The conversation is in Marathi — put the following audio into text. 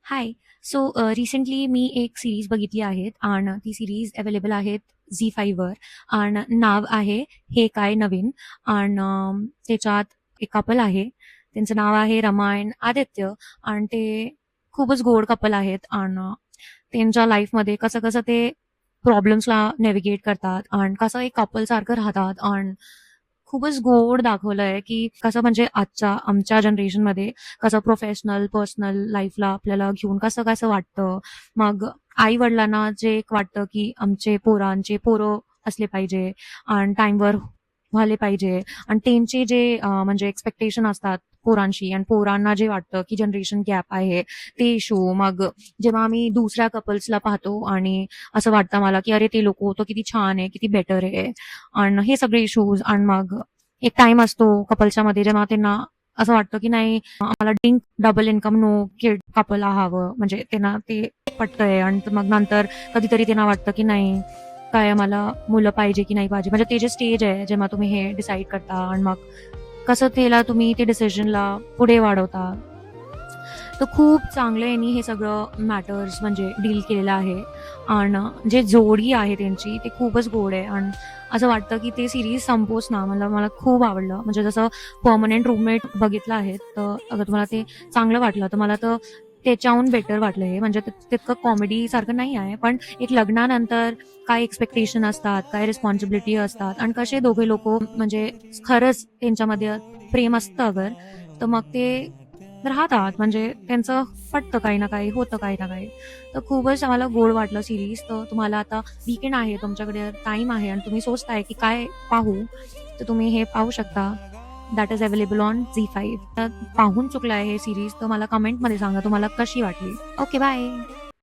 हाय. रिसेंटली मी एक सीरीज बघितली आहे आणि ती सीरीज अवेलेबल आहेत झी 5 वर. आणि नाव आहे हे काय नवीन. आणि त्याच्यात एक कपल आहे. त्यांचं नाव आहे रमा अँड आदित्य. आणि ते खूपच गोड कपल आहेत. आणि त्यांच्या लाईफमध्ये कसं कसं ते प्रॉब्लेम्सला नेव्हिगेट करतात आणि कसं एक कपल सारखं राहतात. आणि खूपच गोड दाखवलंय की कसं म्हणजे आजच्या आमच्या जनरेशनमध्ये कसं प्रोफेशनल पर्सनल लाईफला आपल्याला घेऊन कसं कसं वाटतं. मग आई वडिलांना जे एक वाटतं की आमचे पोरं असले पाहिजे आणि टाइमवर झाले पाहिजे. आणि त्यांचे जे म्हणजे एक्सपेक्टेशन असतात पोरांशी, आणि पोरांना जे वाटतं की जनरेशन गॅप आहे ते इशू. मग जेव्हा आम्ही दुसऱ्या कपल्सला पाहतो आणि असं वाटतं मला की अरे ते लोक तो किती छान आहे, किती बेटर आहे. आणि हे सगळे इश्यूज. आणि मग एक टाइम असतो कपलच्या मध्ये जेव्हा त्यांना असं वाटतं की नाही आम्हाला ड्रिंक डबल इन्कम नो किड कपल हवं, म्हणजे त्यांना ते पटतंय. आणि मग नंतर कधीतरी त्यांना वाटतं की नाही काय आम्हाला मुलं पाहिजे की नाही पाहिजे. म्हणजे ते जे स्टेज आहे जेव्हा तुम्ही हे डिसाईड करता आणि मग कसं त्याला तुम्ही ते डिसिजनला पुढे वाढवता. तर खूप चांगलं यांनी हे सगळं मॅटर्स म्हणजे डील केलेलं आहे. आणि जे जोडी आहे त्यांची ते खूपच गोड आहे. आणि असं वाटतं की ते सिरीज संपोच ना. मला मला खूप आवडलं. म्हणजे जसं परमनंट रूममेट बघितलं आहे, तर अगर तुम्हाला ते चांगलं वाटलं तर मला तर त्याच्याहून बेटर वाटलं हे. म्हणजे तितकं कॉमेडी सारखं नाही आहे, पण एक लग्नानंतर काय एक्सपेक्टेशन असतात, काय रिस्पॉन्सिबिलिटी असतात, आणि कसे दोघे लोक म्हणजे खरंच त्यांच्यामध्ये प्रेम असतं अगर, तर मग ते राहतात. म्हणजे त्यांचं पटतं काही ना काही, होतं काही ना काही. तर खूपच आम्हाला गोड वाटलं सिरीज. तर तुम्हाला आता वीकेंड आहे, तुमच्याकडे टाइम आहे आणि तुम्ही सोचताय की काय पाहू, तर तुम्ही हे पाहू शकता. That is available on Zee 5. तर पाहून चुकलं आहे हे सिरीज, तर मला कमेंटमध्ये सांगा तुम्हाला कशी वाटली. Okay, bye.